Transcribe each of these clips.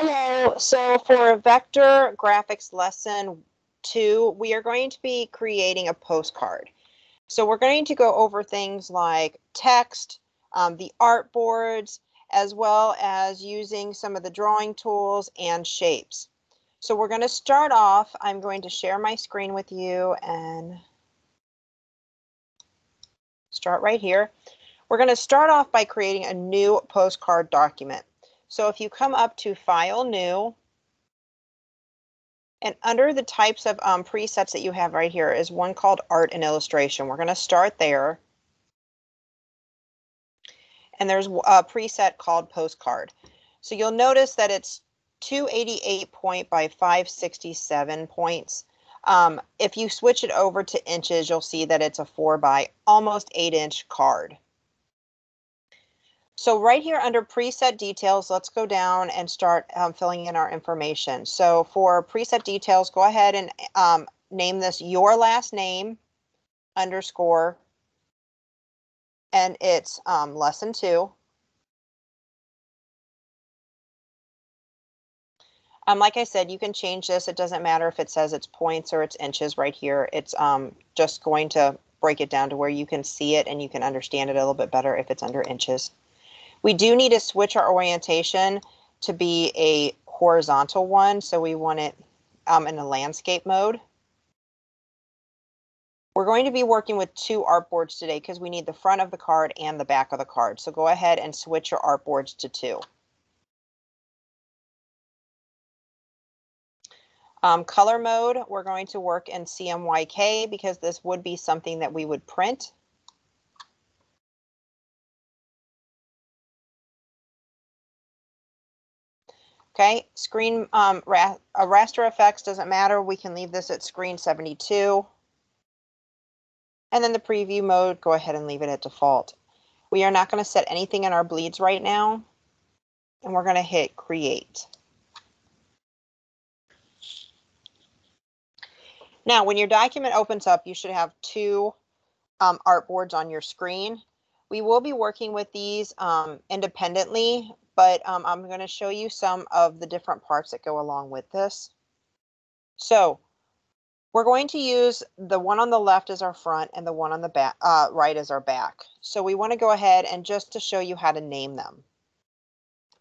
Hello, so for Vector Graphics Lesson 2, we are going to be creating a postcard. So we're going to go over things like text, the artboards, as well as using some of the drawing tools and shapes. So we're going to start off, I'm going to share my screen with you and start right here. We're going to start off by creating a new postcard document. So if you come up to File, New, and under the types of presets that you have right here is one called Art and Illustration. We're going to start there. And there's a preset called Postcard. So you'll notice that it's 288 point by 567 points. If you switch it over to inches, you'll see that it's a 4 by almost 8-inch card. So right here under preset details, let's go down and start filling in our information. So for preset details, go ahead and name this your last name underscore, and it's lesson 2. Like I said, you can change this. It doesn't matter if it says it's points or it's inches right here. It's just going to break it down to where you can see it and you can understand it a little bit better if it's under inches. We do need to switch our orientation to be a horizontal one, so we want it in a landscape mode. We're going to be working with 2 artboards today because we need the front of the card and the back of the card. So go ahead and switch your artboards to 2. Color mode, we're going to work in CMYK because this would be something that we would print. Okay, screen raster effects doesn't matter. We can leave this at screen 72. And then the preview mode, go ahead and leave it at default. We are not going to set anything in our bleeds right now. And we're going to hit create. Now, when your document opens up, you should have 2 artboards on your screen. We will be working with these independently, but I'm going to show you some of the different parts that go along with this. So we're going to use the one on the left as our front and the one on the back, right as our back. So we want to go ahead and just to show you how to name them.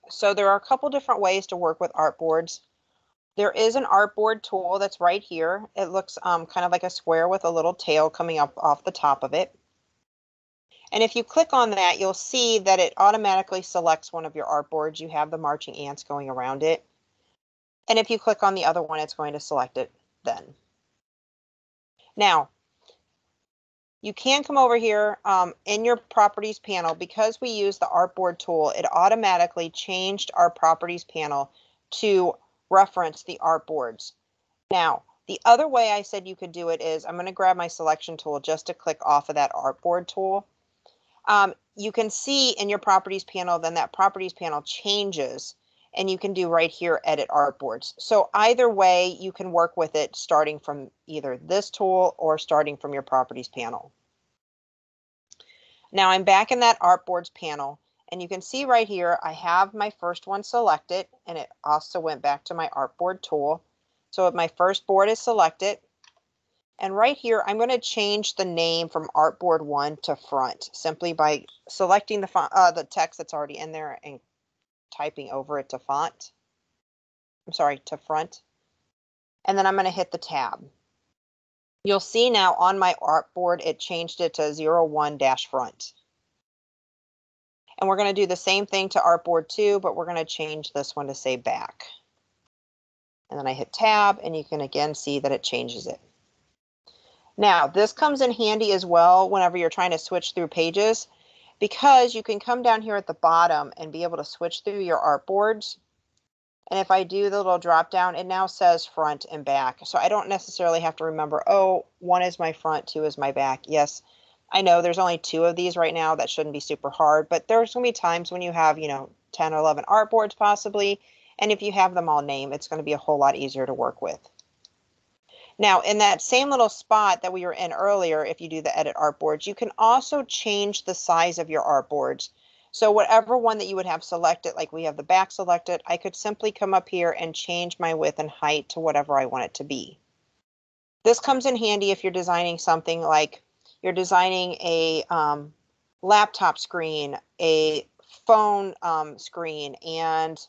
So there are a couple different ways to work with artboards. There is an artboard tool that's right here. It looks kind of like a square with a little tail coming up off the top of it. And if you click on that, you'll see that it automatically selects one of your artboards. You have the marching ants going around it. And if you click on the other one, it's going to select it then. Now, you can come over here in your properties panel. Because we use the artboard tool, it automatically changed our properties panel to reference the artboards. Now, the other way I said you could do it is I'm going to grab my selection tool just to click off of that artboard tool. You can see in your properties panel, then that properties panel changes and you can do right here, edit artboards. So either way, you can work with it starting from either this tool or starting from your properties panel. Now I'm back in that artboards panel and you can see right here, I have my first one selected and it also went back to my artboard tool. So my first board is selected. And right here, I'm going to change the name from Artboard 1 to Front simply by selecting the text that's already in there and typing over it to font. I'm sorry, to Front. And then I'm going to hit the tab. You'll see now on my artboard, it changed it to 01-Front. And we're going to do the same thing to Artboard 2, but we're going to change this one to say Back. And then I hit tab, and you can again see that it changes it. Now, this comes in handy as well whenever you're trying to switch through pages, because you can come down here at the bottom and be able to switch through your artboards. And if I do the little drop down, it now says front and back. So I don't necessarily have to remember, oh, 1 is my front, 2 is my back. Yes, I know there's only 2 of these right now. That shouldn't be super hard, but there's going to be times when you have, 10 or 11 artboards possibly. And if you have them all named, it's going to be a whole lot easier to work with. Now, in that same little spot that we were in earlier, if you do the edit artboards, you can also change the size of your artboards. So whatever one that you would have selected, like we have the back selected, I could simply come up here and change my width and height to whatever I want it to be. This comes in handy if you're designing something like you're designing a laptop screen, a phone screen, and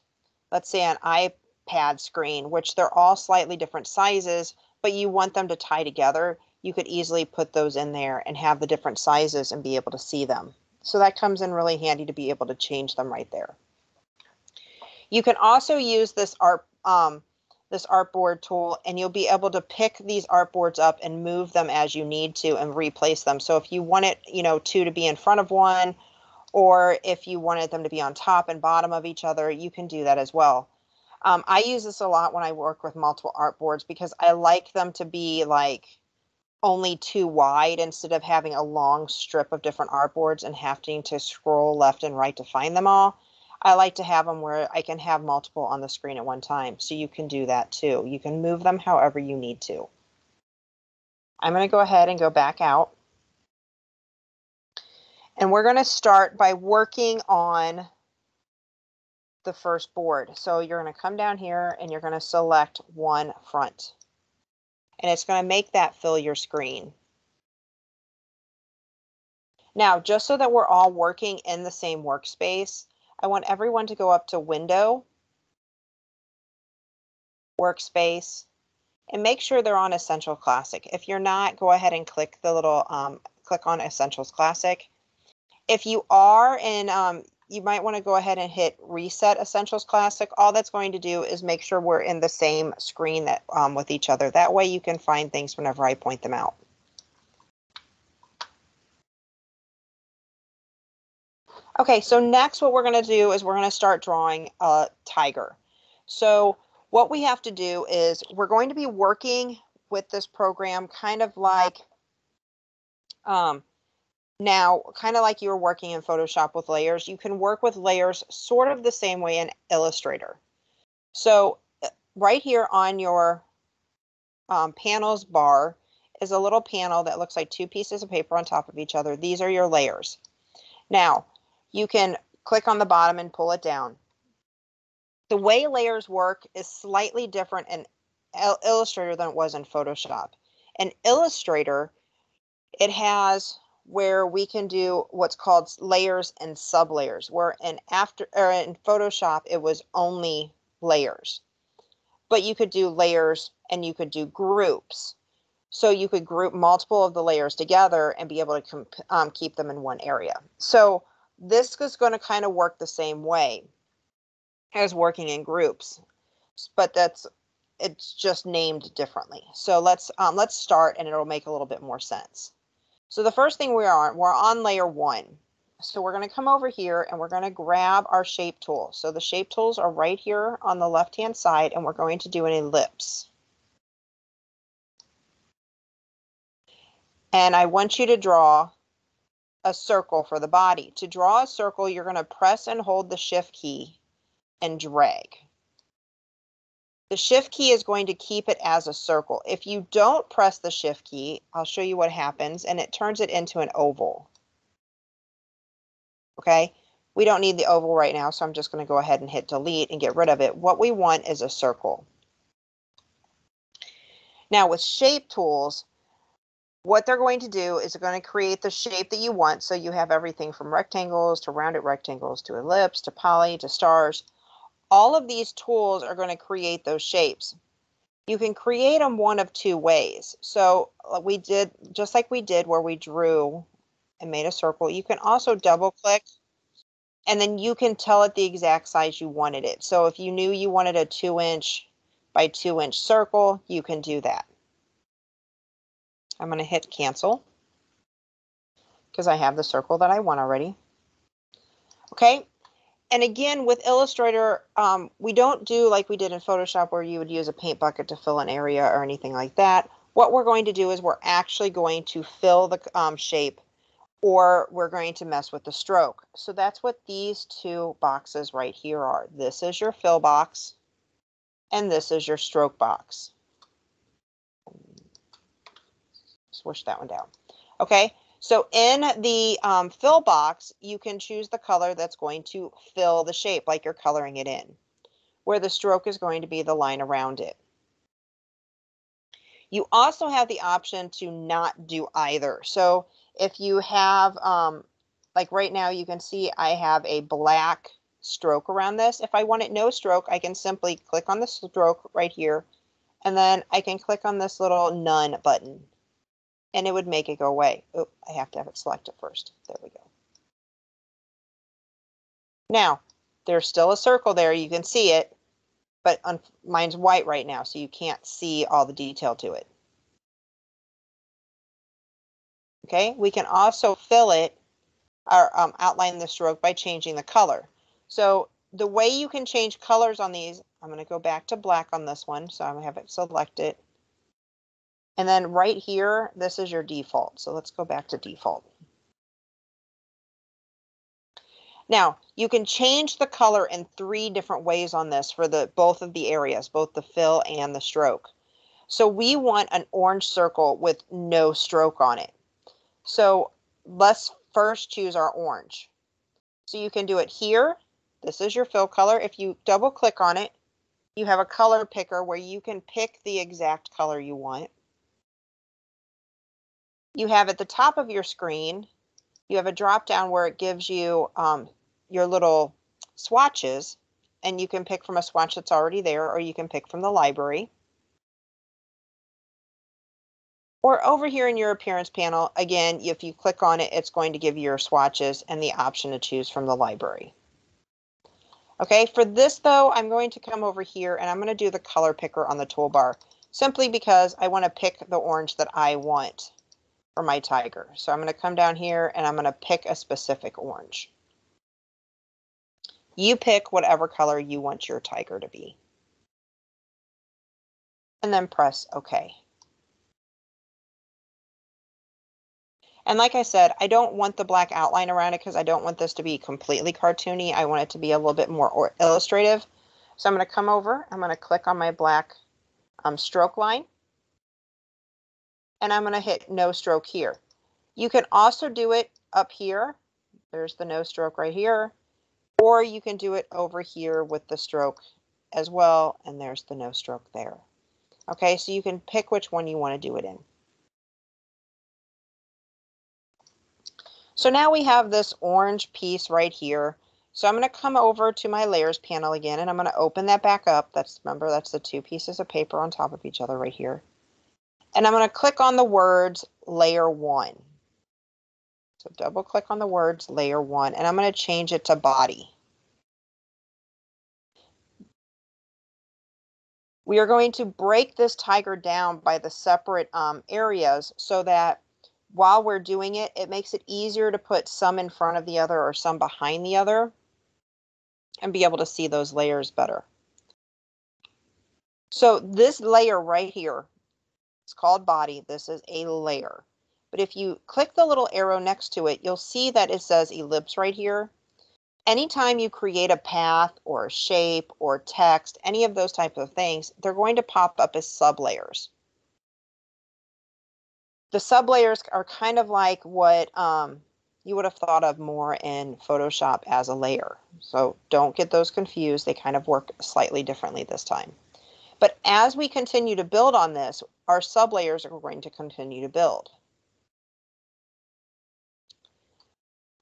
let's say an iPad screen, which they're all slightly different sizes, but you want them to tie together. You could easily put those in there and have the different sizes and be able to see them. So that comes in really handy to be able to change them right there. You can also use this artboard tool, and you'll be able to pick these artboards up and move them as you need to and replace them. So if you want it, two to be in front of one, or if you wanted them to be on top and bottom of each other, you can do that as well. I use this a lot when I work with multiple artboards because I like them to be like only two wide instead of having a long strip of different artboards and having to scroll left and right to find them all. I like to have them where I can have multiple on the screen at one time. So you can do that too. You can move them however you need to. I'm going to go ahead and go back out. And we're going to start by working on the first board. So you're going to come down here and you're going to select one front. And it's going to make that fill your screen. Now, just so that we're all working in the same workspace, I want everyone to go up to Window, Workspace, and make sure they're on Essential Classic. If you're not, go ahead and click the little click on Essentials Classic. If you are, and you might want to go ahead and hit Reset Essentials Classic. All that's going to do is make sure we're in the same screen that with each other. That way you can find things whenever I point them out. Okay, so next what we're going to do is we're going to start drawing a tiger. So what we have to do is we're going to be working with this program kind of like now, kind of like you were working in Photoshop with layers. You can work with layers sort of the same way in Illustrator. So right here on your panels bar is a little panel that looks like two pieces of paper on top of each other. These are your layers. Now, you can click on the bottom and pull it down. The way layers work is slightly different in Illustrator than it was in Photoshop. In Illustrator, it has where we can do what's called layers and sublayers, where in Photoshop, it was only layers. But you could do layers and you could do groups. So you could group multiple of the layers together and be able to keep them in one area. So this is going to kind of work the same way as working in groups, but it's just named differently. So let's start and it'll make a little bit more sense. So the first thing we're on layer 1. So we're going to come over here and we're going to grab our shape tool. So the shape tools are right here on the left hand side, and we're going to do an ellipse. And I want you to draw a circle for the body. To draw a circle, you're going to press and hold the shift key and drag. The shift key is going to keep it as a circle. If you don't press the shift key, I'll show you what happens, and it turns it into an oval. Okay, we don't need the oval right now, so I'm just going to go ahead and hit delete and get rid of it. What we want is a circle. Now with shape tools, what they're going to do is they're going to create the shape that you want. So you have everything from rectangles to rounded rectangles to ellipse to poly to stars. All of these tools are going to create those shapes. You can create them one of two ways. So we did, just like we did where we drew and made a circle, you can also double click and then you can tell it the exact size you wanted it. So if you knew you wanted a 2-inch by 2-inch circle, you can do that. I'm going to hit cancel because I have the circle that I want already. Okay. And again, with Illustrator, we don't do like we did in Photoshop where you would use a paint bucket to fill an area or anything like that. What we're going to do is we're actually going to fill the shape, or we're going to mess with the stroke. So that's what these two boxes right here are. This is your fill box, and this is your stroke box. Swoosh that one down. Okay, So in the fill box, you can choose the color that's going to fill the shape like you're coloring it in, where the stroke is going to be the line around it. You also have the option to not do either. So if you have, like right now, you can see I have a black stroke around this. If I want it no stroke, I can simply click on the stroke right here, and then I can click on this little none button, and it would make it go away. Oh, I have to have it selected first. There we go. Now, there's still a circle there. You can see it, but mine's white right now, so you can't see all the detail to it. Okay, we can also fill it or outline the stroke by changing the color. So the way you can change colors on these, I'm going to go back to black on this one, so I'm going to have it selected. And then right here, this is your default. So let's go back to default. Now, you can change the color in 3 different ways on this for both of the areas, both the fill and the stroke. So we want an orange circle with no stroke on it. So let's first choose our orange. So you can do it here. This is your fill color. If you double click on it, you have a color picker where you can pick the exact color you want. You have at the top of your screen, you have a drop down where it gives you your little swatches, and you can pick from a swatch that's already there, or you can pick from the library. Or over here in your appearance panel, again, if you click on it, it's going to give you your swatches and the option to choose from the library. Okay, for this though, I'm going to come over here and I'm going to do the color picker on the toolbar, simply because I want to pick the orange that I want for my tiger. So I'm going to come down here and I'm going to pick a specific orange. You pick whatever color you want your tiger to be. And then press OK. And like I said, I don't want the black outline around it because I don't want this to be completely cartoony. I want it to be a little bit more illustrative. So I'm going to come over, I'm going to click on my black stroke line, and I'm going to hit no stroke here. You can also do it up here. There's the no stroke right here. Or you can do it over here with the stroke as well, and there's the no stroke there. Okay, so you can pick which one you want to do it in. So now we have this orange piece right here. So I'm going to come over to my layers panel again, and I'm going to open that back up. Remember, that's the 2 pieces of paper on top of each other right here. And I'm going to click on the words layer 1. So double click on the words layer 1, and I'm going to change it to body. We are going to break this tiger down by the separate areas so that while we're doing it, it makes it easier to put some in front of the other or some behind the other and be able to see those layers better. So this layer right here, it's called body. This is a layer. But if you click the little arrow next to it, you'll see that it says ellipse right here. Anytime you create a path or a shape or text, any of those types of things, they're going to pop up as sublayers. The sublayers are kind of like what you would have thought of more in Photoshop as a layer. So don't get those confused. They kind of work slightly differently this time. But as we continue to build on this, our sublayers are going to continue to build.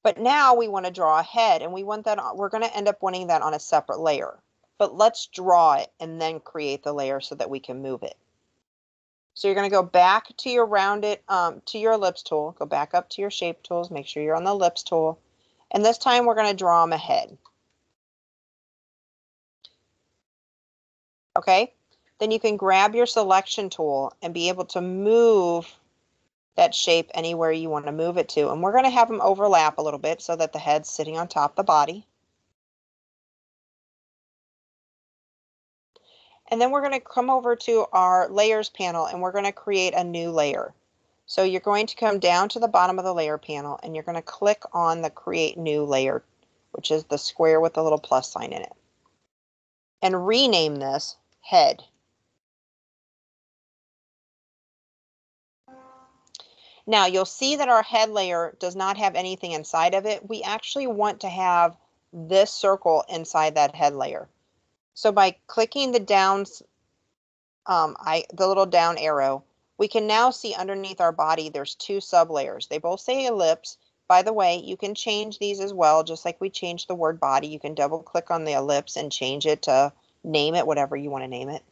But now we want to draw a head, and we're going to end up wanting that on a separate layer. But let's draw it and then create the layer so that we can move it. So you're going to go back to your to your ellipse tool, go back up to your shape tools, make sure you're on the ellipse tool. And this time we're going to draw them a head. Okay, then you can grab your selection tool and be able to move that shape anywhere you want to move it to. And we're going to have them overlap a little bit so that the head's sitting on top of the body. And then we're going to come over to our layers panel and we're going to create a new layer. So you're going to come down to the bottom of the layer panel and you're going to click on the create new layer, which is the square with the little plus sign in it. And rename this head. Now you'll see that our head layer does not have anything inside of it. We actually want to have this circle inside that head layer. So by clicking the the little down arrow, we can now see underneath our body there's two sub layers. They both say ellipse. By the way, you can change these as well, just like we changed the word body. You can double click on the ellipse and change it to name it whatever you want to name it.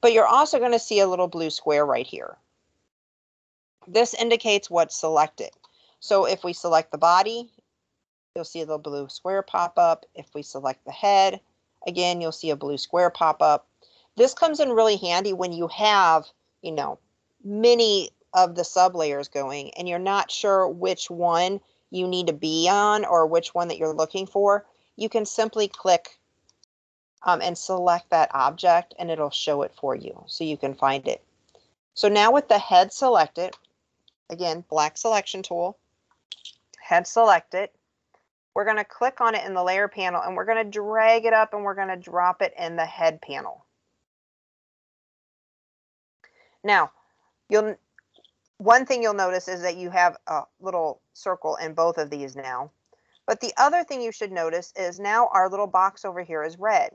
But you're also going to see a little blue square right here. This indicates what's selected. So if we select the body, you'll see a little blue square pop up. If we select the head, again, you'll see a blue square pop up. This comes in really handy when you have, you know, many of the sub layers going and you're not sure which one you need to be on or which one that you're looking for. You can simply click and select that object and it'll show it for you so you can find it. So now with the head selected, again, black selection tool, head selected, we're going to click on it in the layer panel and we're going to drag it up and we're going to drop it in the head panel. Now, one thing you'll notice is that you have a little circle in both of these now. But the other thing you should notice is now our little box over here is red,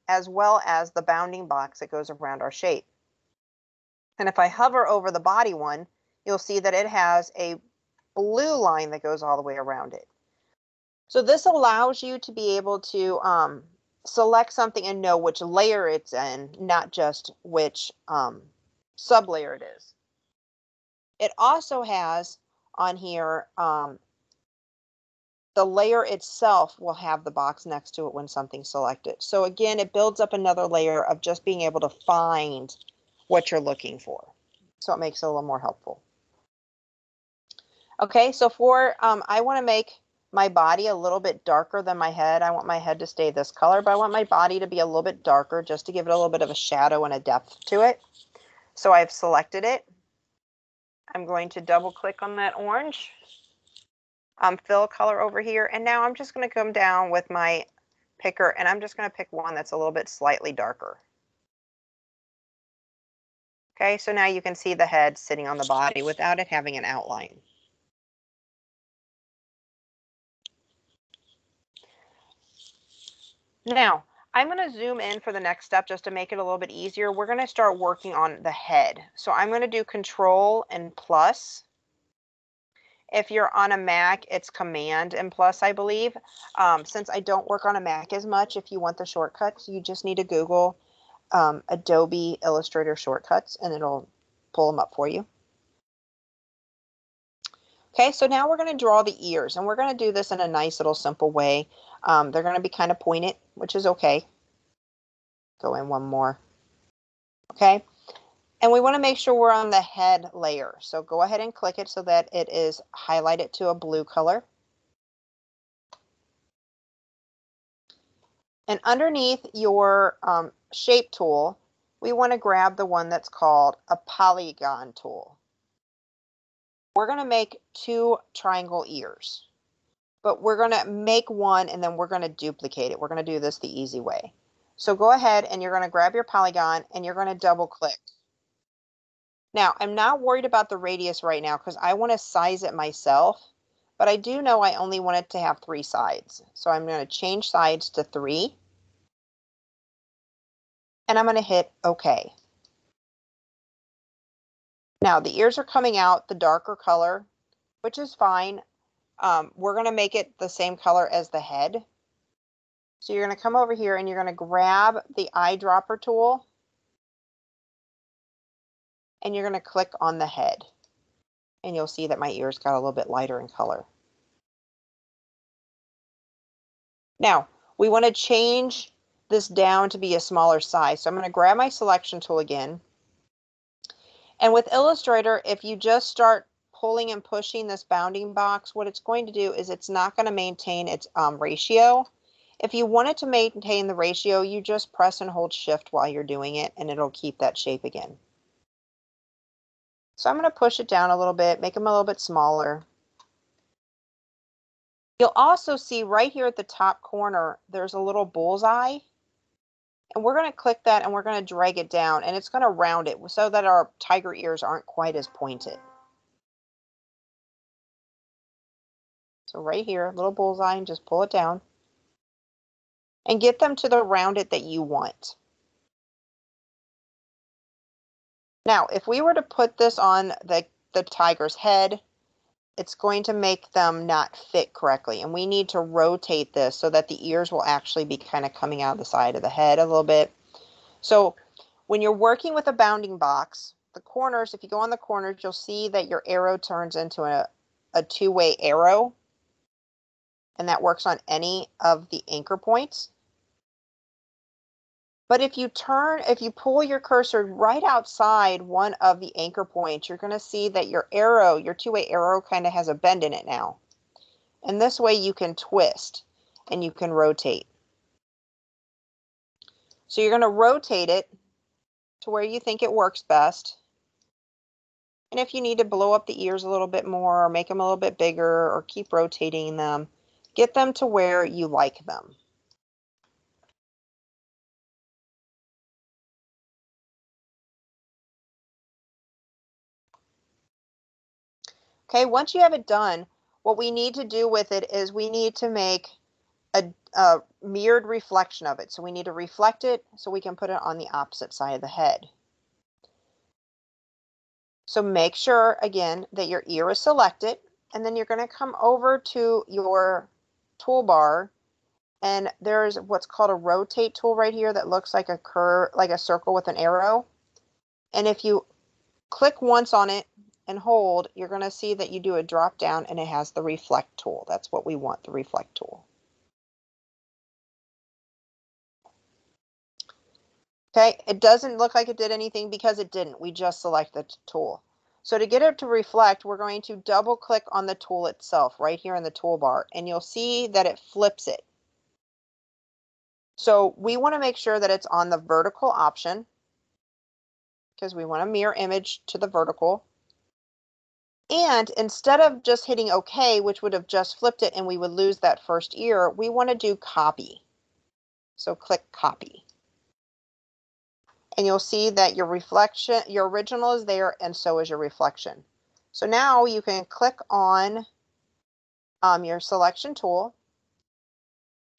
as well as the bounding box that goes around our shape. And if I hover over the body one, you'll see that it has a blue line that goes all the way around it. So this allows you to be able to select something and know which layer it's in, not just which sub-layer it is. It also has on here, the layer itself will have the box next to it when something's selected. So again, it builds up another layer of just being able to find what you're looking for. So it makes it a little more helpful. Okay, so I want to make my body a little bit darker than my head. I want my head to stay this color, but I want my body to be a little bit darker just to give it a little bit of a shadow and a depth to it. So I've selected it. I'm going to double click on that orange, fill color over here, and now I'm just going to come down with my picker and I'm just going to pick one that's a little bit slightly darker. Okay, so now you can see the head sitting on the body without it having an outline. Now, I'm going to zoom in for the next step just to make it a little bit easier. We're going to start working on the head. So I'm going to do Control and plus. If you're on a Mac, it's Command and plus, I believe. Since I don't work on a Mac as much, if you want the shortcuts, you just need to Google Adobe Illustrator shortcuts and it'll pull them up for you. Okay, so now we're going to draw the ears and we're going to do this in a nice little simple way. They're going to be kind of pointed, which is okay. Go in one more. Okay, and we want to make sure we're on the head layer. So go ahead and click it so that it is highlighted to a blue color. And underneath your shape tool, we want to grab the one that's called a polygon tool. We're going to make two triangle ears, but we're going to make one and then we're going to duplicate it. We're going to do this the easy way. So go ahead and you're going to grab your polygon and you're going to double click. Now, I'm not worried about the radius right now because I want to size it myself, but I do know I only want it to have 3 sides. So I'm going to change sides to 3. And I'm going to hit OK. Now the ears are coming out the darker color, which is fine. We're going to make it the same color as the head. So you're going to come over here and you're going to grab the eyedropper tool and you're going to click on the head. And you'll see that my ears got a little bit lighter in color. Now we want to change this down to be a smaller size. So I'm going to grab my selection tool again. And with Illustrator, if you just start pulling and pushing this bounding box, what it's going to do is it's not going to maintain its ratio. If you want it to maintain the ratio, you just press and hold Shift while you're doing it, and it'll keep that shape again. So I'm going to push it down a little bit, make them a little bit smaller. You'll also see right here at the top corner, there's a little bullseye. And we're going to click that and we're going to drag it down and it's going to round it so that our tiger ears aren't quite as pointed. So right here, little bullseye, and just pull it down. And get them to the rounded that you want. Now, if we were to put this on the tiger's head, it's going to make them not fit correctly. And we need to rotate this so that the ears will actually be kind of coming out of the side of the head a little bit. So when you're working with a bounding box, the corners, if you go on the corners, you'll see that your arrow turns into a two-way arrow. And that works on any of the anchor points. But if you pull your cursor right outside one of the anchor points, you're going to see that your arrow, your two-way arrow, kind of has a bend in it now. And this way you can twist and you can rotate. So you're going to rotate it to where you think it works best. And if you need to blow up the ears a little bit more or make them a little bit bigger or keep rotating them, get them to where you like them. Okay, once you have it done, what we need to do with it is we need to make a mirrored reflection of it. So we need to reflect it so we can put it on the opposite side of the head. So make sure, again, that your ear is selected, and then you're going to come over to your toolbar, and there's what's called a rotate tool right here that looks like a curve, like a circle with an arrow. And if you click once on it and hold, you're going to see that you do a drop down and it has the reflect tool. That's what we want, the reflect tool. Okay, it doesn't look like it did anything because it didn't. We just selected the tool. So to get it to reflect, we're going to double click on the tool itself right here in the toolbar, and you'll see that it flips it. So we want to make sure that it's on the vertical option because we want a mirror image to the vertical. And instead of just hitting OK, which would have just flipped it and we would lose that first ear, we want to do copy. So click copy. And you'll see that your reflection, your original is there, and so is your reflection. So now you can click on your selection tool,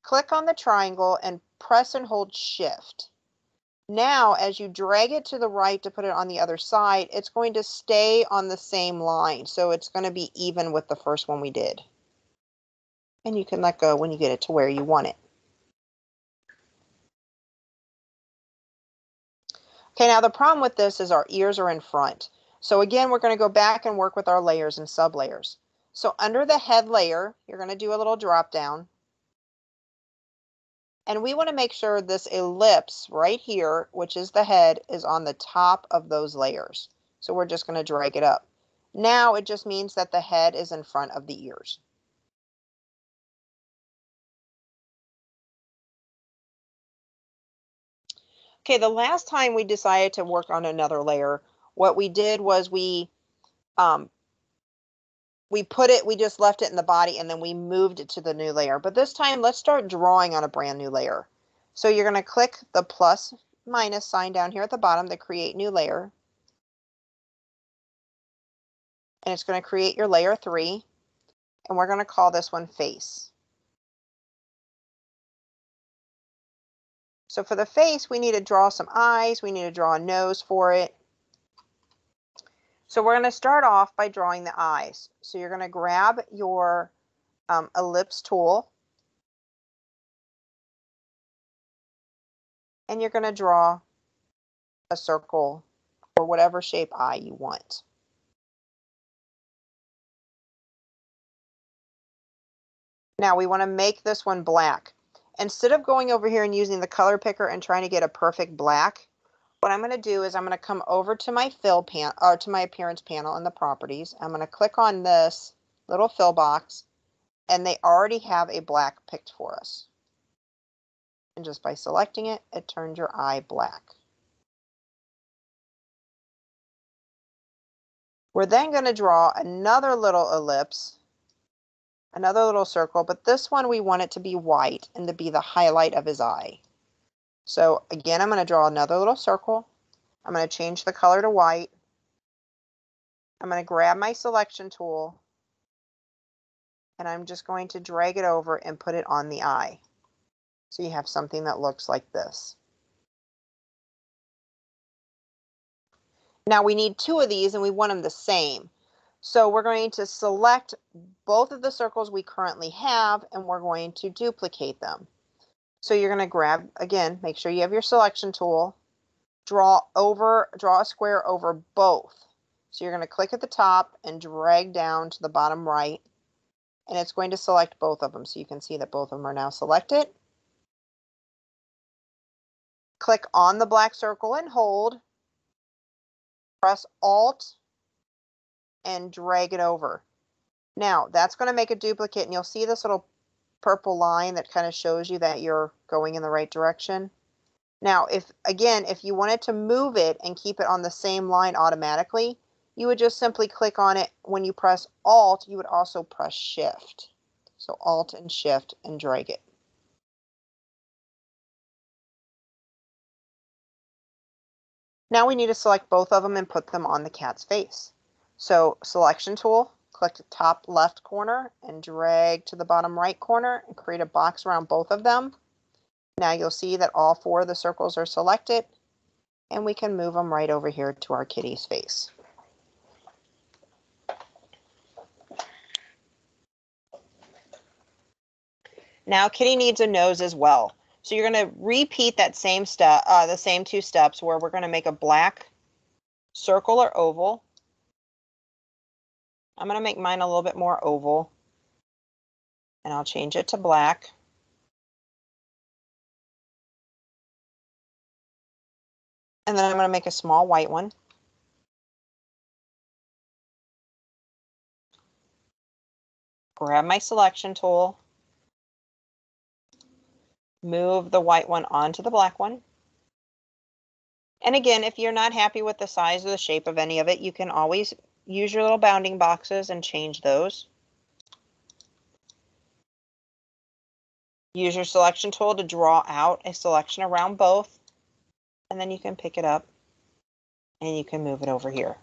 click on the triangle, and press and hold Shift. Now, as you drag it to the right to put it on the other side, it's going to stay on the same line. So it's going to be even with the first one we did. And you can let go when you get it to where you want it. Okay, now the problem with this is our ears are in front. So again, we're going to go back and work with our layers and sublayers. So under the head layer, you're going to do a little drop down. And we want to make sure this ellipse right here, which is the head, is on the top of those layers. So we're just going to drag it up. Now it just means that the head is in front of the ears. Okay, the last time we decided to work on another layer, what we did was we just left it in the body and then we moved it to the new layer. But this time, let's start drawing on a brand new layer. So you're going to click the plus minus sign down here at the bottom to create new layer. And it's going to create your layer 3. And we're going to call this one face. So for the face, we need to draw some eyes. We need to draw a nose for it. So we're going to start off by drawing the eyes. So you're going to grab your ellipse tool. And you're going to draw a circle or whatever shape eye you want. Now we want to make this one black. Instead of going over here and using the color picker and trying to get a perfect black, what I'm going to do is I'm going to come over to my fill panel or to my appearance panel in the properties. I'm going to click on this little fill box, and they already have a black picked for us. And just by selecting it, it turns your eye black. We're then going to draw another little ellipse, another little circle, but this one we want it to be white and to be the highlight of his eye. So again, I'm going to draw another little circle. I'm going to change the color to white. I'm going to grab my selection tool and I'm just going to drag it over and put it on the eye. So you have something that looks like this. Now we need two of these and we want them the same. So we're going to select both of the circles we currently have and we're going to duplicate them. So you're going to grab, again, make sure you have your selection tool, draw a square over both. So you're going to click at the top and drag down to the bottom right, and it's going to select both of them. So you can see that both of them are now selected. Click on the black circle and hold. Press Alt and drag it over. Now that's going to make a duplicate, and you'll see this little purple line that kind of shows you that you're going in the right direction. Now, if you wanted to move it and keep it on the same line automatically, you would just simply click on it. When you press Alt, you would also press Shift. So Alt and Shift and drag it. Now we need to select both of them and put them on the cat's face. So selection tool, click the top left corner and drag to the bottom right corner and create a box around both of them. Now you'll see that all four of the circles are selected, and we can move them right over here to our kitty's face. Now Kitty needs a nose as well. So you're going to repeat that same step, the same two steps, where we're going to make a black circle or oval. I'm going to make mine a little bit more oval, and I'll change it to black. And then I'm going to make a small white one. Grab my selection tool, move the white one onto the black one. And again, if you're not happy with the size or the shape of any of it, you can always use your little bounding boxes and change those. Use your selection tool to draw out a selection around both, and then you can pick it up and you can move it over here.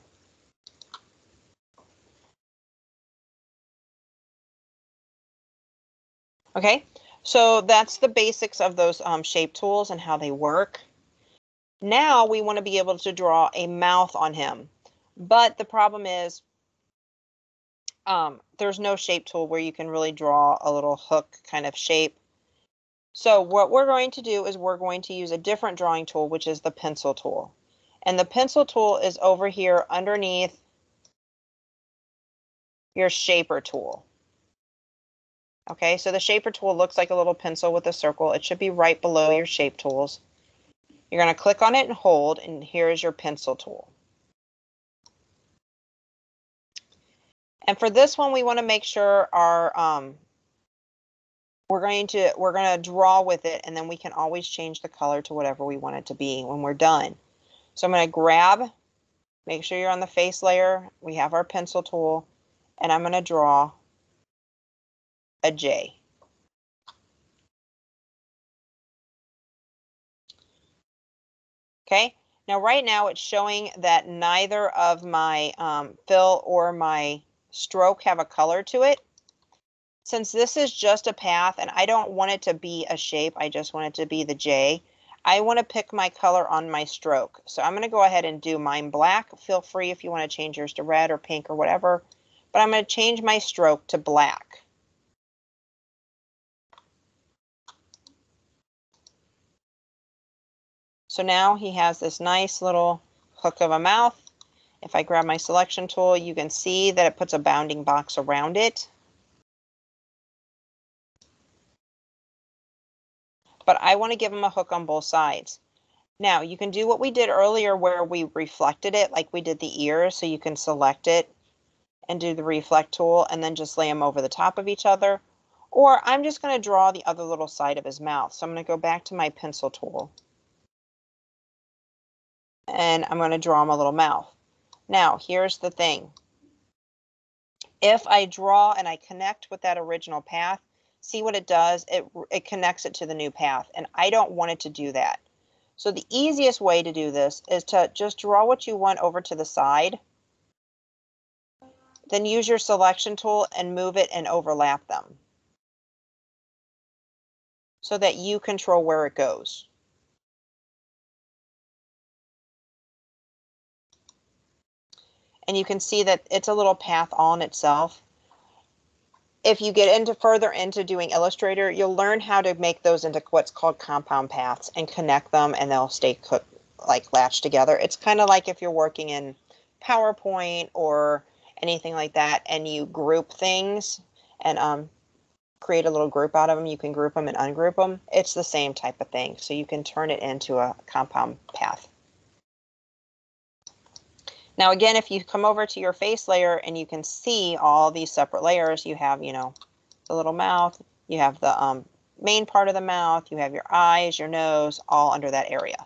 Okay, so that's the basics of those shape tools and how they work. Now we want to be able to draw a mouth on him, but the problem is there's no shape tool where you can really draw a little hook kind of shape. So what we're going to do is we're going to use a different drawing tool, which is the pencil tool. And the pencil tool is over here underneath your shaper tool. Okay, so the shaper tool looks like a little pencil with a circle. It should be right below your shape tools. You're going to click on it and hold, and here's your pencil tool. And for this one, we want to make sure our we're going to draw with it, and then we can always change the color to whatever we want it to be when we're done. So I'm going to grab, make sure you're on the face layer. We have our pencil tool, and I'm going to draw a J. Okay, now right now it's showing that neither of my fill or my stroke have a color to it. Since this is just a path and I don't want it to be a shape, I just want it to be the J, I want to pick my color on my stroke. So I'm going to go ahead and do mine black. Feel free if you want to change yours to red or pink or whatever, but I'm going to change my stroke to black. So now he has this nice little hook of a mouth. If I grab my selection tool, you can see that it puts a bounding box around it. But I want to give him a hook on both sides. Now you can do what we did earlier where we reflected it like we did the ears. So you can select it and do the reflect tool and then just lay them over the top of each other. Or I'm just going to draw the other little side of his mouth. So I'm going to go back to my pencil tool. And I'm going to draw him a little mouth. Now, here's the thing. If I draw and I connect with that original path, see what it does? It connects it to the new path, and I don't want it to do that. So the easiest way to do this is to just draw what you want over to the side then use your selection tool and move it and overlap them so that you control where it goes. And you can see that it's a little path all in itself. If you get into further into doing Illustrator, you'll learn how to make those into what's called compound paths and connect them, and they'll stay like latched together. It's kind of like if you're working in PowerPoint or anything like that, and you group things and create a little group out of them. You can group them and ungroup them. It's the same type of thing. So you can turn it into a compound path. Now, again, if you come over to your face layer and you can see all these separate layers, you have, the little mouth, you have the main part of the mouth, you have your eyes, your nose, all under that area.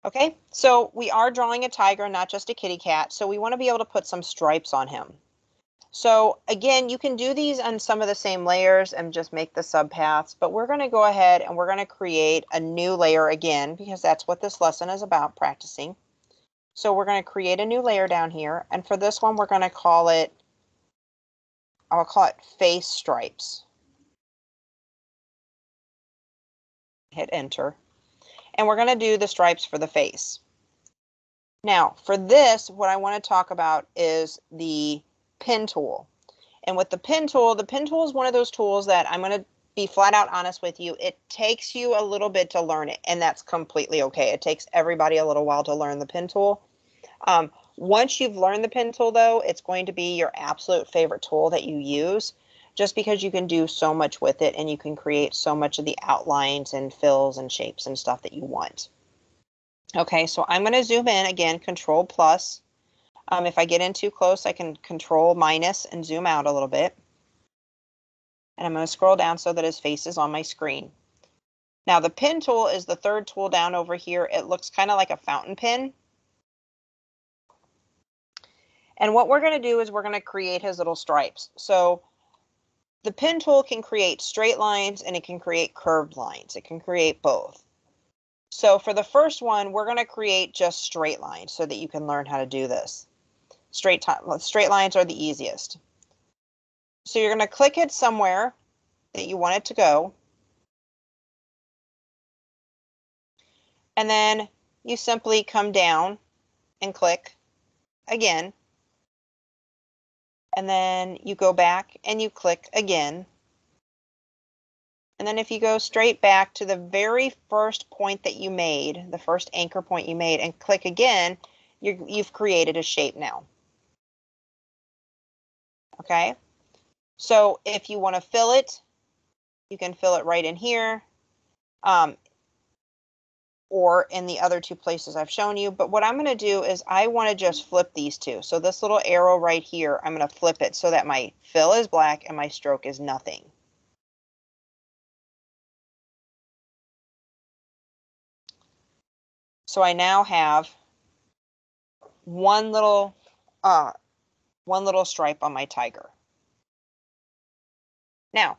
Okay, so we are drawing a tiger, not just a kitty cat, so we want to be able to put some stripes on him. So again, you can do these on some of the same layers and just make the subpaths, but we're going to go ahead and we're going to create a new layer again, because that's what this lesson is about, practicing. So we're going to create a new layer down here, and for this one, we're going to call it, I'll call it face stripes. Hit enter, and we're going to do the stripes for the face. Now, for this, what I want to talk about is the pen tool. And with the pen tool is one of those tools that I'm going to be flat out honest with you. It takes you a little bit to learn it, and that's completely okay. It takes everybody a little while to learn the pen tool. Once you've learned the pen tool, though, it's going to be your absolute favorite tool that you use, just because you can do so much with it and you can create so much of the outlines and fills and shapes and stuff that you want. Okay, so I'm going to zoom in again, Control plus. If I get in too close, I can Control minus and zoom out a little bit. And I'm going to scroll down so that his face is on my screen. Now, the pen tool is the third tool down over here. It looks kind of like a fountain pen. And what we're going to do is we're going to create his little stripes. So the pen tool can create straight lines and it can create curved lines. It can create both. So for the first one, we're going to create just straight lines so that you can learn how to do this. Straight lines are the easiest. So you're going to click it somewhere that you want it to go. And then you simply come down and click again. And then you go back and you click again. And then if you go straight back to the very first point that you made, the first anchor point you made, and click again, you've created a shape now. Okay? So if you want to fill it, you can fill it right in here, or in the other two places I've shown you. But what I'm going to do is I want to just flip these two. So this little arrow right here, I'm going to flip it so that my fill is black and my stroke is nothing. So I now have one little stripe on my tiger. Now,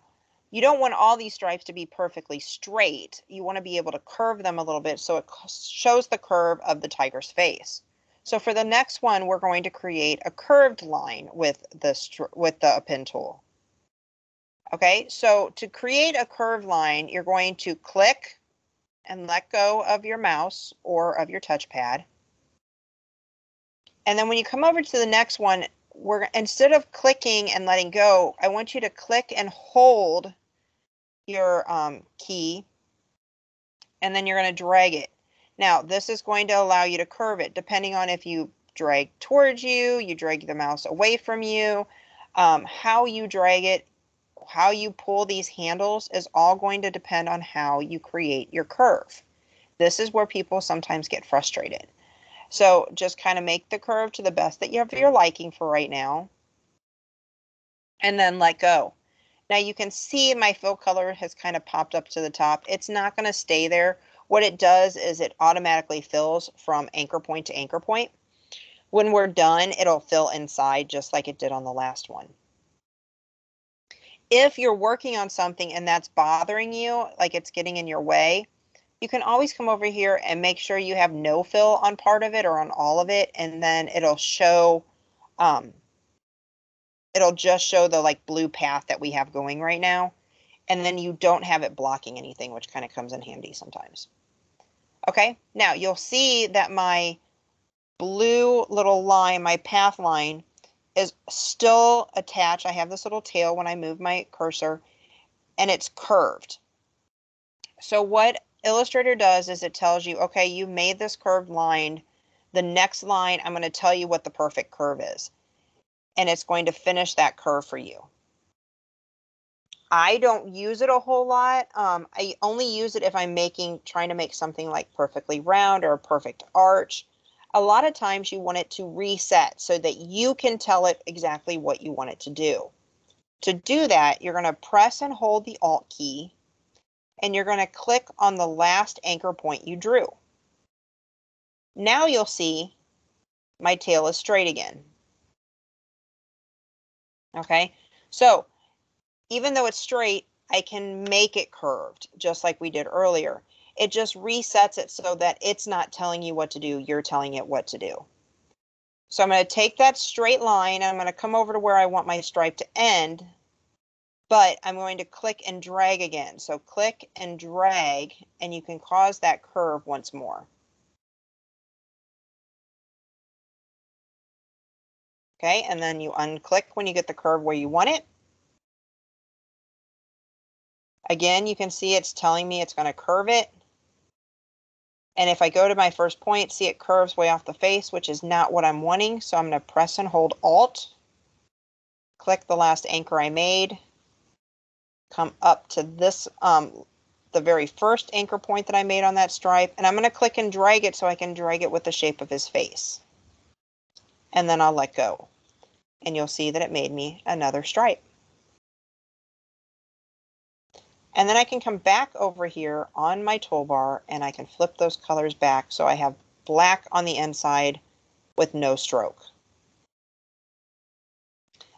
you don't want all these stripes to be perfectly straight. You want to be able to curve them a little bit so it shows the curve of the tiger's face. So for the next one, we're going to create a curved line with the pen tool. Okay, so to create a curved line, you're going to click and let go of your mouse or of your touchpad. And then when you come over to the next one, instead of clicking and letting go, I want you to click and hold your key, and then you're going to drag it. Now, this is going to allow you to curve it, depending on if you drag towards you, you drag the mouse away from you, how you drag it, how you pull these handles is all going to depend on how you create your curve. This is where people sometimes get frustrated. So just kind of make the curve to the best that you have your liking for right now, and then let go. Now you can see my fill color has kind of popped up to the top. It's not going to stay there. What it does is it automatically fills from anchor point to anchor point. When we're done, it'll fill inside just like it did on the last one. If you're working on something and that's bothering you, like it's getting in your way, you can always come over here and make sure you have no fill on part of it or on all of it, and then it'll show, it'll just show the like blue path that we have going right now, and then you don't have it blocking anything, which kind of comes in handy sometimes. Okay, now you'll see that my blue little line, my path line, is still attached. I have this little tail when I move my cursor, and it's curved. So what Illustrator does is it tells you, okay, you made this curved line. The next line, I'm going to tell you what the perfect curve is, and it's going to finish that curve for you. I don't use it a whole lot. I only use it if I'm trying to make something like perfectly round or a perfect arch. A lot of times you want it to reset so that you can tell it exactly what you want it to do. To do that, you're going to press and hold the Alt key, and you're going to click on the last anchor point you drew. Now you'll see my tail is straight again. Okay, so even though it's straight, I can make it curved, just like we did earlier. It just resets it so that it's not telling you what to do, you're telling it what to do. So I'm going to take that straight line, and I'm going to come over to where I want my stripe to end, but I'm going to click and drag again. So click and drag, and you can cause that curve once more. Okay, and then you unclick when you get the curve where you want it. Again, you can see it's telling me it's going to curve it. And if I go to my first point, see it curves way off the face, which is not what I'm wanting. So I'm going to press and hold Alt, click the last anchor I made, come up to this, the very first anchor point that I made on that stripe, and I'm going to click and drag it so I can drag it with the shape of his face. And then I'll let go. And you'll see that it made me another stripe. And then I can come back over here on my toolbar, and I can flip those colors back so I have black on the inside with no stroke.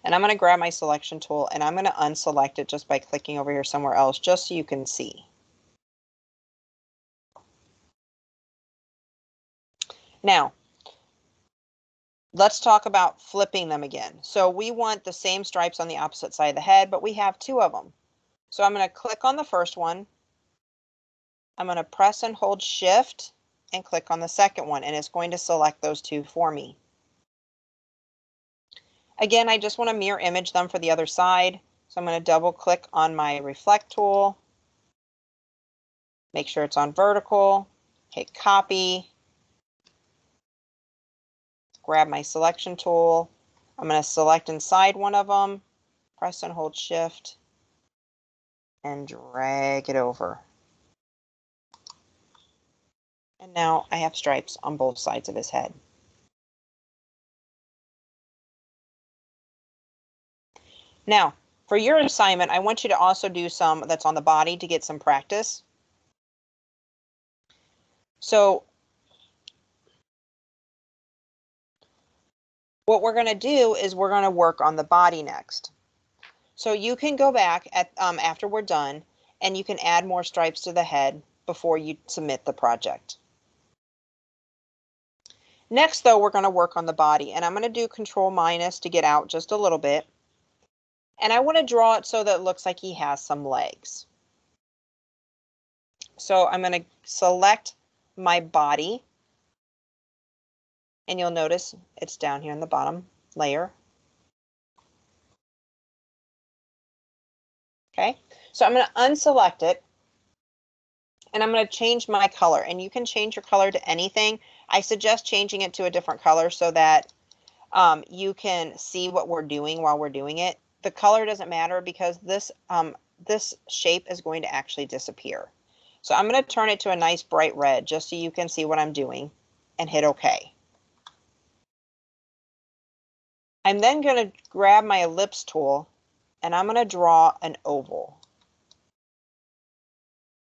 And I'm going to grab my selection tool, and I'm going to unselect it just by clicking over here somewhere else, just so you can see. Now, let's talk about flipping them again. So we want the same stripes on the opposite side of the head, but we have two of them. So I'm going to click on the first one. I'm going to press and hold Shift and click on the second one, and it's going to select those two for me. Again, I just want to mirror image them for the other side. So I'm going to double click on my reflect tool, make sure it's on vertical, hit copy, grab my selection tool. I'm going to select inside one of them, press and hold Shift, and drag it over. And now I have stripes on both sides of his head. Now, for your assignment, I want you to also do some that's on the body to get some practice. So what we're going to do is we're going to work on the body next. So you can go back at after we're done, and you can add more stripes to the head before you submit the project. Next, though, we're going to work on the body, and I'm going to do Control- to get out just a little bit. And I want to draw it so that it looks like he has some legs. So I'm going to select my body, and you'll notice it's down here in the bottom layer. Okay, so I'm going to unselect it, and I'm going to change my color, and you can change your color to anything. I suggest changing it to a different color so that you can see what we're doing while we're doing it. The color doesn't matter because this shape is going to actually disappear. So I'm going to turn it to a nice bright red just so you can see what I'm doing, and hit OK. I'm then going to grab my ellipse tool, and I'm going to draw an oval.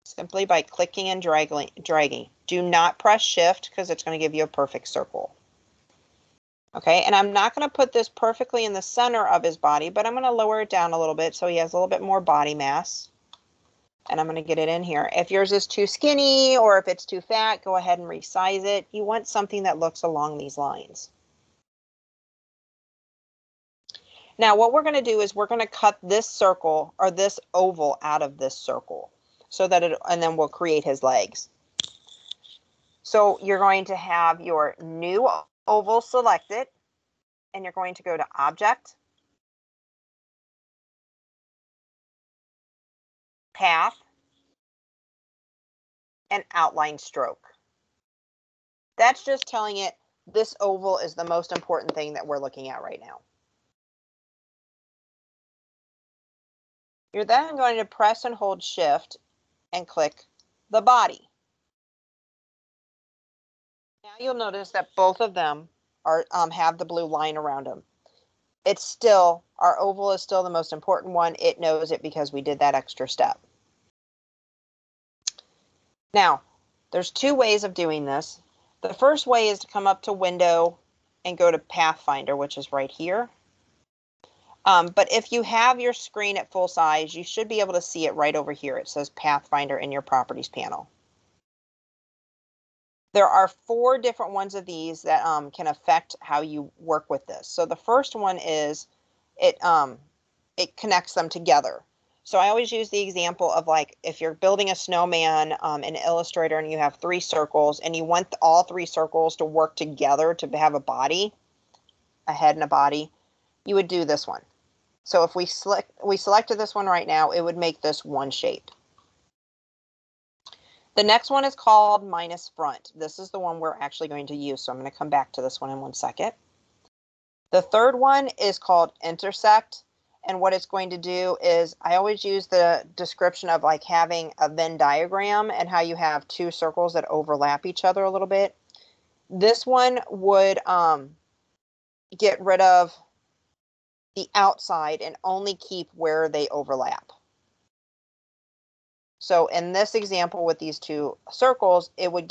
Simply by clicking and dragging. Do not press Shift because it's going to give you a perfect circle. Okay, and I'm not going to put this perfectly in the center of his body, but I'm going to lower it down a little bit so he has a little bit more body mass. And I'm going to get it in here. If yours is too skinny or if it's too fat, go ahead and resize it. You want something that looks along these lines. Now what we're going to do is we're going to cut this circle or this oval out of this circle so that and then we'll create his legs. So you're going to have your new oval selected and you're going to go to Object, Path, and Outline Stroke. That's just telling it this oval is the most important thing that we're looking at right now. You're then going to press and hold Shift and click the body. Now you'll notice that both of them are have the blue line around them. It's still, our oval is still the most important one. It knows it because we did that extra step. Now, there's two ways of doing this. The first way is to come up to Window and go to Pathfinder, which is right here. But if you have your screen at full size, you should be able to see it right over here. It says Pathfinder in your Properties panel. There are 4 different ones of these that can affect how you work with this. So the first one is it connects them together. So I always use the example of like if you're building a snowman in Illustrator and you have 3 circles and you want all 3 circles to work together to have a body, a head and a body, you would do this one. So if we selected this one right now, it would make this one shape. The next one is called minus front. This is the one we're actually going to use. So I'm going to come back to this one in 1 second. The third one is called intersect. And what it's going to do is I always use the description of like having a Venn diagram and how you have 2 circles that overlap each other a little bit. This one would get rid of the outside and only keep where they overlap. So in this example with these 2 circles, it would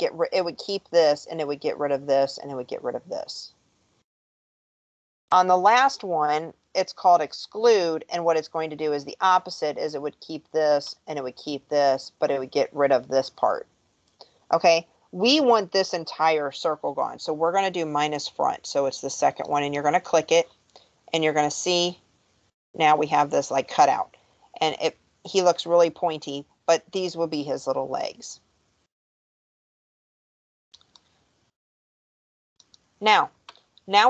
keep this and it would get rid of this and it would get rid of this. On the last one, it's called exclude, and what it's going to do is the opposite, is it would keep this and it would keep this, but it would get rid of this part. Okay, we want this entire circle gone, so we're going to do minus front. So it's the second one, and you're going to click it, and you're going to see now we have this like cut out, and he looks really pointy, but these will be his little legs. Now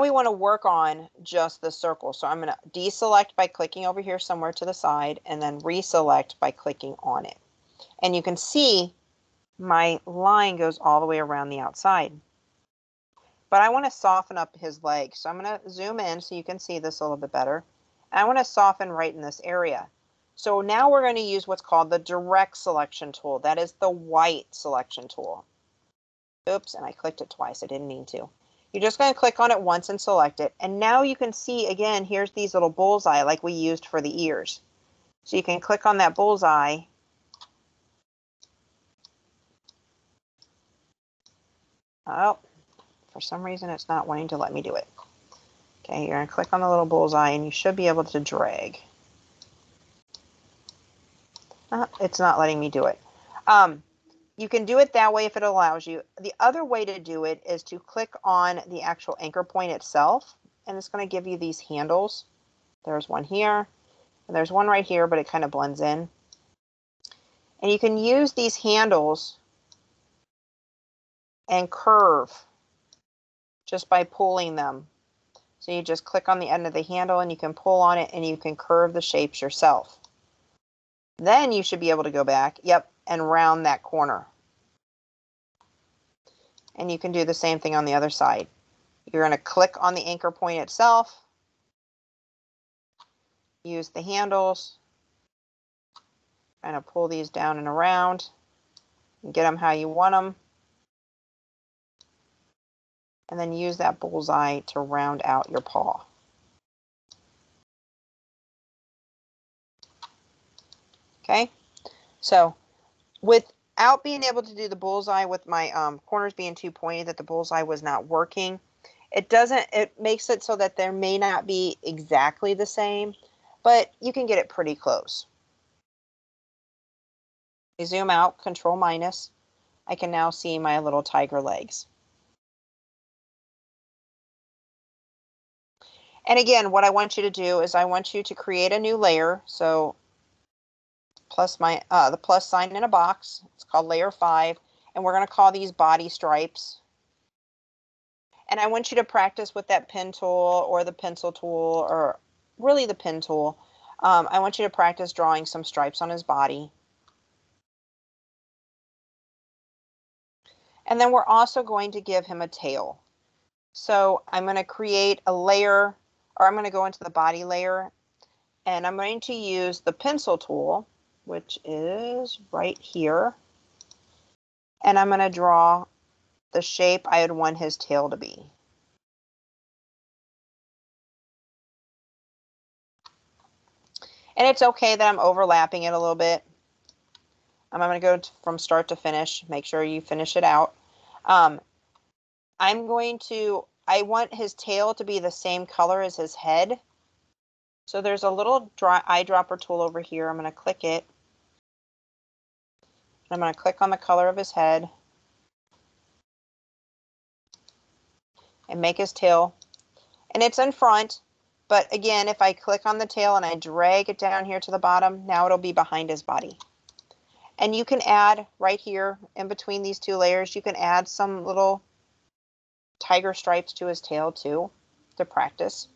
we want to work on just the circle. So I'm going to deselect by clicking over here somewhere to the side and then reselect by clicking on it. And you can see my line goes all the way around the outside. But I want to soften up his legs. So I'm going to zoom in so you can see this a little bit better. And I want to soften right in this area. So now we're going to use what's called the direct selection tool. That is the white selection tool. Oops, and I clicked it twice. I didn't mean to. You're just going to click on it once and select it. And now you can see, again, here's these little bullseye like we used for the ears. So you can click on that bullseye. Oh, for some reason it's not wanting to let me do it. Okay, you're going to click on the little bullseye and you should be able to drag. It's not letting me do it. You can do it that way if it allows you. The other way to do it is to click on the actual anchor point itself, and it's going to give you these handles. There's one here, and there's one right here, but it kind of blends in. And you can use these handles and curve just by pulling them. So you just click on the end of the handle and you can pull on it and you can curve the shapes yourself. Then you should be able to go back, yep, and round that corner. And you can do the same thing on the other side. You're going to click on the anchor point itself, use the handles, and pull these down and around, and get them how you want them. And then use that bullseye to round out your paw. Okay, so without being able to do the bullseye with my corners being too pointy that the bullseye was not working, it makes it so that there may not be exactly the same, but you can get it pretty close. I zoom out, Control minus, I can now see my little tiger legs. And again, what I want you to do is I want you to create a new layer. So the plus sign in a box, it's called layer 5, and we're going to call these body stripes. And I want you to practice with that pen tool or the pencil tool, or really the pen tool. I want you to practice drawing some stripes on his body. And then we're also going to give him a tail. So I'm going to create a layer, or I'm going to go into the body layer, and I'm going to use the pencil tool, which is right here. And I'm going to draw the shape I would want his tail to be. And it's okay that I'm overlapping it a little bit. I'm going to go from start to finish. Make sure you finish it out. I want his tail to be the same color as his head. So there's a little eyedropper tool over here. I'm going to click it. I'm going to click on the color of his head and make his tail. And it's in front, but again, if I click on the tail and I drag it down here to the bottom, now it'll be behind his body. And you can add right here in between these two layers, you can add some little tiger stripes to his tail too, to practice.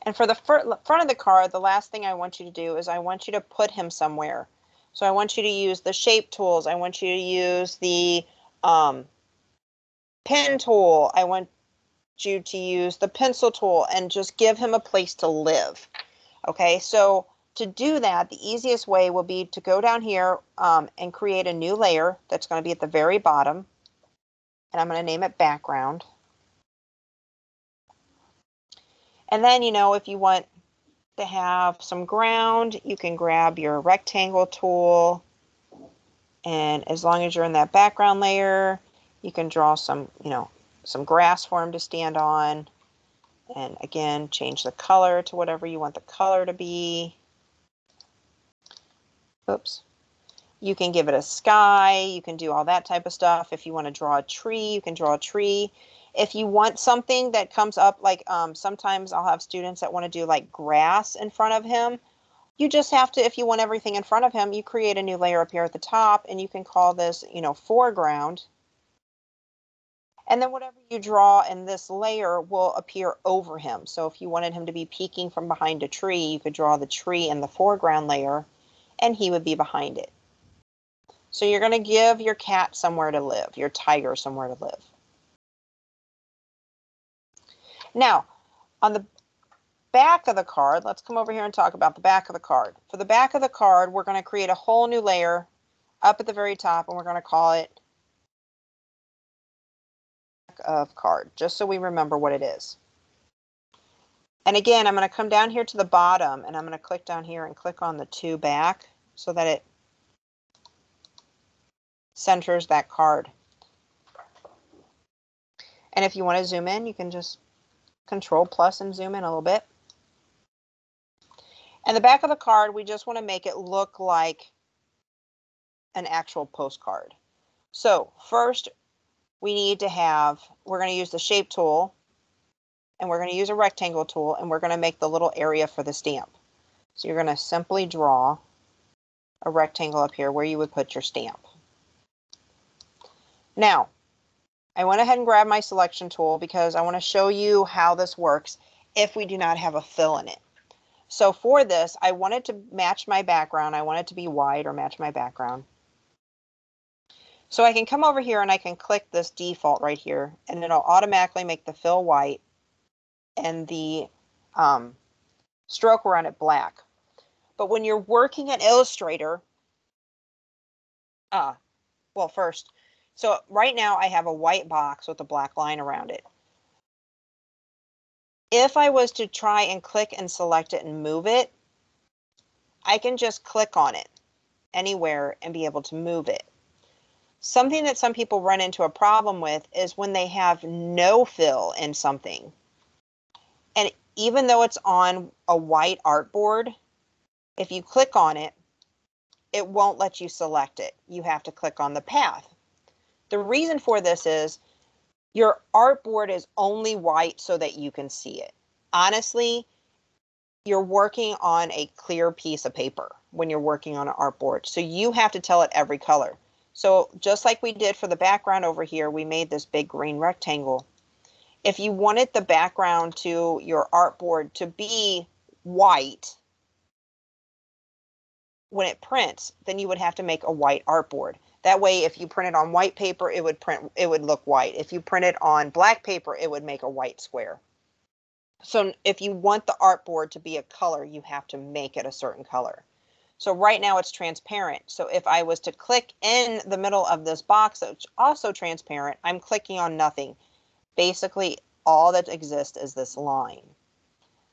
And for the front of the card, the last thing I want you to do is I want you to put him somewhere. So I want you to use the shape tools. I want you to use the pen tool. I want you to use the pencil tool and just give him a place to live. Okay, so to do that, the easiest way will be to go down here and create a new layer that's going to be at the very bottom. And I'm going to name it background. And then, if you want to have some ground, you can grab your rectangle tool. And as long as you're in that background layer, you can draw some grass for him to stand on. And again, change the color to whatever you want the color to be. Oops. You can give it a sky. You can do all that type of stuff. If you want to draw a tree, you can draw a tree. If you want something that comes up, like sometimes I'll have students that want to do like grass in front of him. You just have to, if you want everything in front of him, you create a new layer up here at the top, and you can call this, foreground. And then whatever you draw in this layer will appear over him. So if you wanted him to be peeking from behind a tree, you could draw the tree in the foreground layer, and he would be behind it. So you're going to give your cat somewhere to live, your tiger somewhere to live. Now, on the back of the card, let's come over here and talk about the back of the card. For the back of the card, we're going to create a whole new layer up at the very top, and we're going to call it back of card, just so we remember what it is. And again, I'm going to come down here to the bottom, and I'm going to click down here and click on the to back so that it centers that card. And if you want to zoom in, you can just Control plus and zoom in a little bit. And the back of the card, we just want to make it look like an actual postcard. So first, we're going to use the shape tool, and we're going to use a rectangle tool, and we're going to make the little area for the stamp. So you're going to simply draw a rectangle up here where you would put your stamp. Now, I went ahead and grabbed my selection tool because I want to show you how this works if we do not have a fill in it. So for this, I wanted to match my background. I want it to be white or match my background. So I can come over here and I can click this default right here, and it'll automatically make the fill white and the stroke around it black. But when you're working in Illustrator, first, so right now I have a white box with a black line around it. If I was to try and click and select it and move it, I can just click on it anywhere and be able to move it. Something that some people run into a problem with is when they have no fill in something. And even though it's on a white artboard, if you click on it, it won't let you select it. You have to click on the path. The reason for this is your artboard is only white so that you can see it. Honestly, you're working on a clear piece of paper when you're working on an artboard. So you have to tell it every color. So just like we did for the background over here, we made this big green rectangle. If you wanted the background to your artboard to be white when it prints, then you would have to make a white artboard. That way, if you print it on white paper, it would look white. If you print it on black paper, it would make a white square. So if you want the artboard to be a color, you have to make it a certain color. So right now it's transparent. So if I was to click in the middle of this box that's also transparent, I'm clicking on nothing. Basically, all that exists is this line.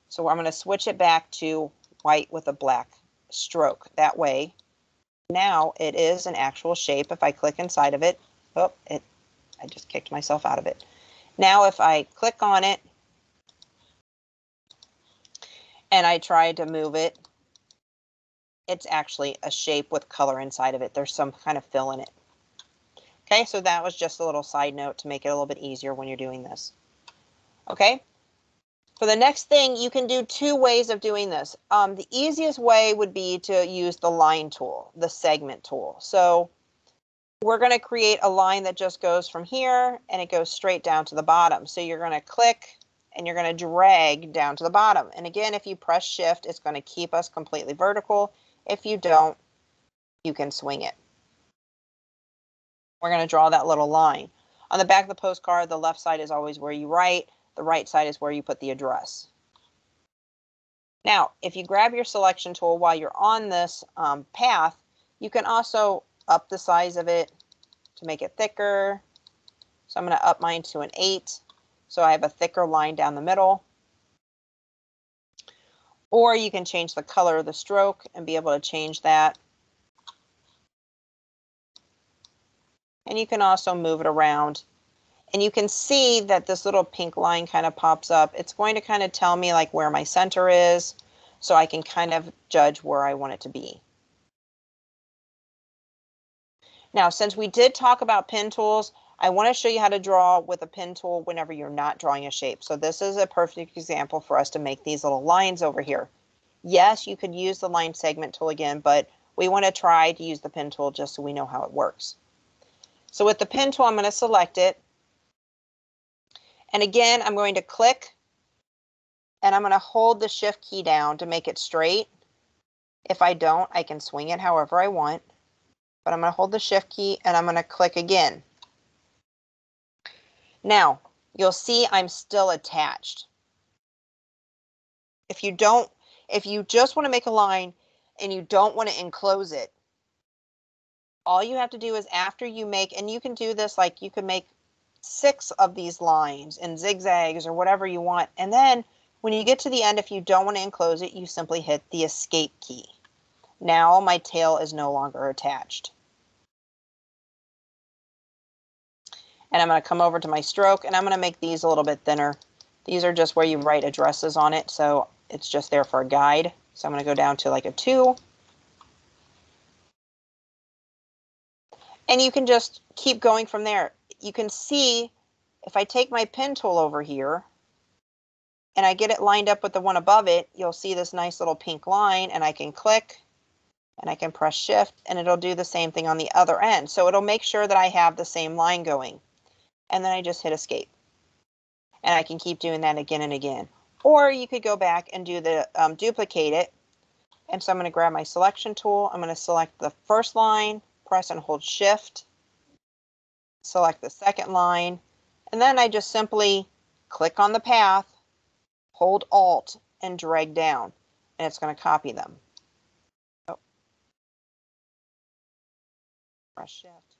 So I'm going to switch it back to white with a black stroke. That way, now it is an actual shape. If I click inside of it, I just kicked myself out of it. Now if I click on it and I try to move it, it's actually a shape with color inside of it. There's some kind of fill in it. Okay, so that was just a little side note to make it a little bit easier when you're doing this. Okay, for the next thing, you can do two ways of doing this. The easiest way would be to use the line tool, the segment tool. So we're going to create a line that just goes from here and it goes straight down to the bottom. So you're going to click and you're going to drag down to the bottom. And again, if you press shift, it's going to keep us completely vertical. If you don't, you can swing it. We're going to draw that little line. On the back of the postcard, the left side is always where you write. The right side is where you put the address. Now, if you grab your selection tool while you're on this path, you can also up the size of it to make it thicker. So I'm going to up mine to an 8. So I have a thicker line down the middle. Or you can change the color of the stroke and be able to change that. And you can also move it around. And you can see that this little pink line kind of pops up. It's going to kind of tell me like where my center is, so I can kind of judge where I want it to be. Now, since we did talk about pen tools, I want to show you how to draw with a pen tool whenever you're not drawing a shape. So this is a perfect example for us to make these little lines over here. Yes, you could use the line segment tool again, but we want to try to use the pen tool just so we know how it works. So with the pen tool, I'm going to select it. And again, I'm going to click and I'm going to hold the shift key down to make it straight. If I don't, I can swing it however I want. But I'm going to hold the shift key and I'm going to click again. Now, you'll see I'm still attached. If you just want to make a line and you don't want to enclose it, all you have to do is after you make, and you can do this like you can make 6 of these lines and zigzags or whatever you want. And then when you get to the end, if you don't want to enclose it, you simply hit the escape key. Now my tail is no longer attached. And I'm going to come over to my stroke and I'm going to make these a little bit thinner. These are just where you write addresses on it, so it's just there for a guide. So I'm going to go down to like a 2. And you can just keep going from there. You can see if I take my pen tool over here and I get it lined up with the one above it, you'll see this nice little pink line, and I can click and I can press shift and it'll do the same thing on the other end. So it'll make sure that I have the same line going. And then I just hit escape. And I can keep doing that again and again. Or you could go back and do the duplicate it. And so I'm going to grab my selection tool. I'm going to select the first line, press and hold shift, select the second line, and then I just simply click on the path, hold Alt, and drag down, and it's going to copy them. Oh. Press shift,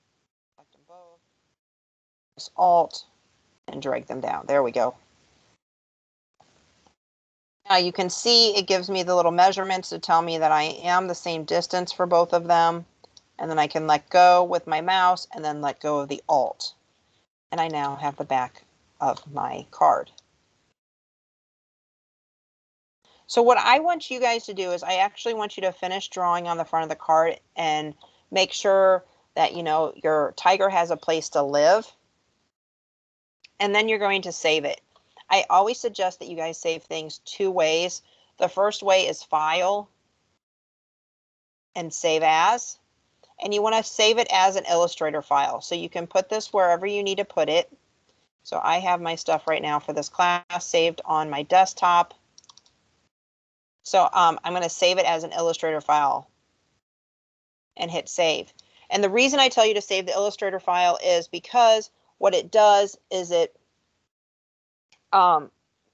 select them both, press Alt, and drag them down. There we go. Now you can see it gives me the little measurements to tell me that I am the same distance for both of them. And then I can let go with my mouse and then let go of the Alt. And I now have the back of my card. So what I want you guys to do is I actually want you to finish drawing on the front of the card and make sure that, you know, your tiger has a place to live. And then you're going to save it. I always suggest that you guys save things two ways. The first way is File and Save As. And you want to save it as an Illustrator file. So you can put this wherever you need to put it. So I have my stuff right now for this class saved on my desktop. So I'm going to save it as an Illustrator file and hit save. And the reason I tell you to save the Illustrator file is because what it does is it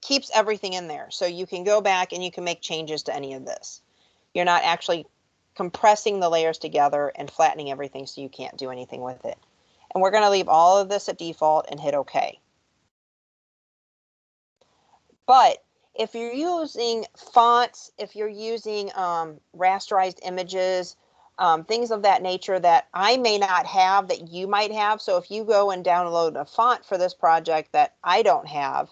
keeps everything in there. So you can go back and you can make changes to any of this. You're not actually compressing the layers together and flattening everything so you can't do anything with it. And we're going to leave all of this at default and hit OK. But if you're using fonts, if you're using rasterized images, things of that nature that I may not have that you might have. So if you go and download a font for this project that I don't have,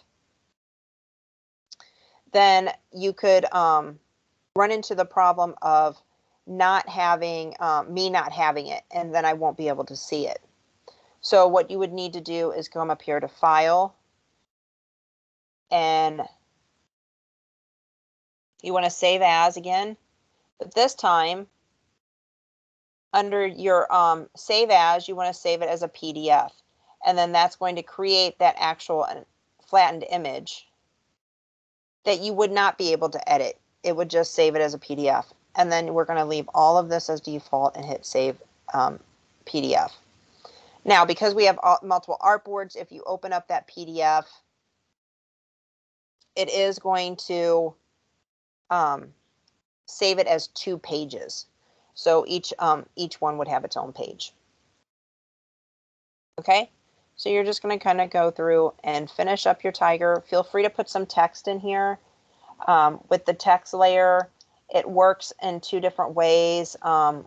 then you could run into the problem of not having me not having it, and then I won't be able to see it. So what you would need to do is come up here to File, and you want to Save As again, but this time under your Save As, you want to save it as a PDF, and then that's going to create that actual flattened image that you would not be able to edit. It would just save it as a PDF. And then we're going to leave all of this as default and hit Save PDF. Now, because we have multiple artboards, if you open up that PDF, it is going to save it as 2 pages. So each one would have its own page. Okay, so you're just going to kind of go through and finish up your tiger. Feel free to put some text in here. With the text layer, it works in 2 different ways.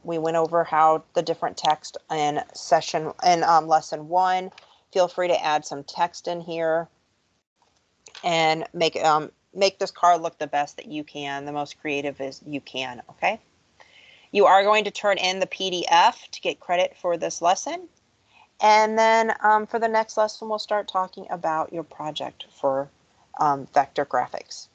We went over how the different text in lesson 1. Feel free to add some text in here and make this card look the best that you can, the most creative as you can. Okay. You are going to turn in the PDF to get credit for this lesson. And then for the next lesson, we'll start talking about your project for vector graphics.